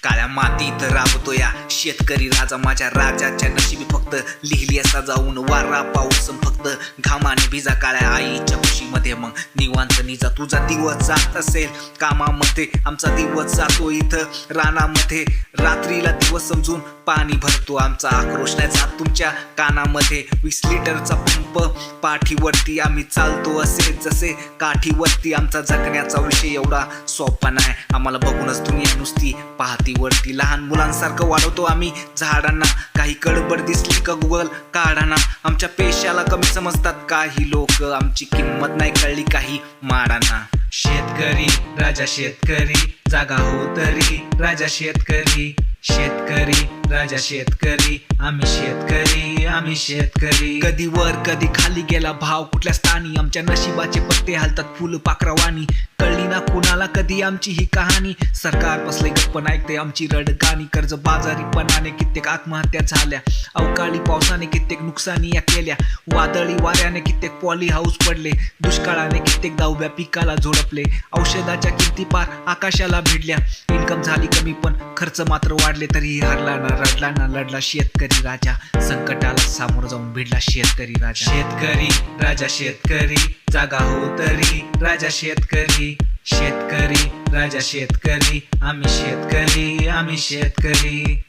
काळ्या मातीत राबतो या शेतकरी राजा, माझ्या राजाच्या नशिबी फक्त लिहिली असा जाऊन वारा पाऊस फक्त घामाने भिजा काळ्या आईच्या खुशीमध्ये मग निवांत निजा तुझा दिवस जात असेल कामामध्ये, आमचा दिवस जातो इथं रानामध्ये, रात्रीला दिवस समजून पाणी भरतो, आमचा आक्रोश नाही जात तुमच्या कानामध्ये, 20 लिटरचा पंप पाठीवरती आम्ही चालतो असे जसे काठीवरती, आमचा जगण्याचा विषय एवढा सोपा नाही, आम्हाला बघूनच दुनिया नुसती पाहतीवरती, लहान मुलांसारखं वाढवतो आम्ही झाडांना, काही गडबड दिसली का गुगल काढाना, आमच्या पेशाला कमी समजतात काही लोक, आमची किंमत नाही कळली काही माडांना। शेतकरी राजा शेतकरी जागा हो तरी राजा शेतकरी, शेतकरी राजा शेतकरी आम्ही शेतकरी, आम्ही शेतकरी, कधी वर कधी खाली गेला भाव कुठल्या स्थानी, आमच्या नशिबाचे पत्ते हालतात फुल पाखरावानी, कळली ना कुणाला कधी आमची ही कहाणी, सरकार बसले गप्प ऐकते आमची रडगाणी, कर्ज बाजारीपणाने कित्येक आत्महत्या झाल्या, अवकाळी पावसाने कित्येक नुकसानी या केल्या, वादळी वाऱ्याने कित्येक पॉली हाऊस पडले, दुष्काळाने कित्येक दहाव्या पिकाला झोडपले, औषधाच्या किमती पार आकाशाला भिडल्या, इन्कम झाली कमी पण खर्च मात्र वाढले, तरी हरला ना रडला ना लढला शेतकरी राजा, संकटाला सामोरं जाऊन भिडला शेतकरी राजा। शेतकरी राजा शेतकरी जागा हो तरी राजा शेतकरी, शेतकरी राजा शेतकरी आम्ही शेतकरी, आम्ही शेतकरी।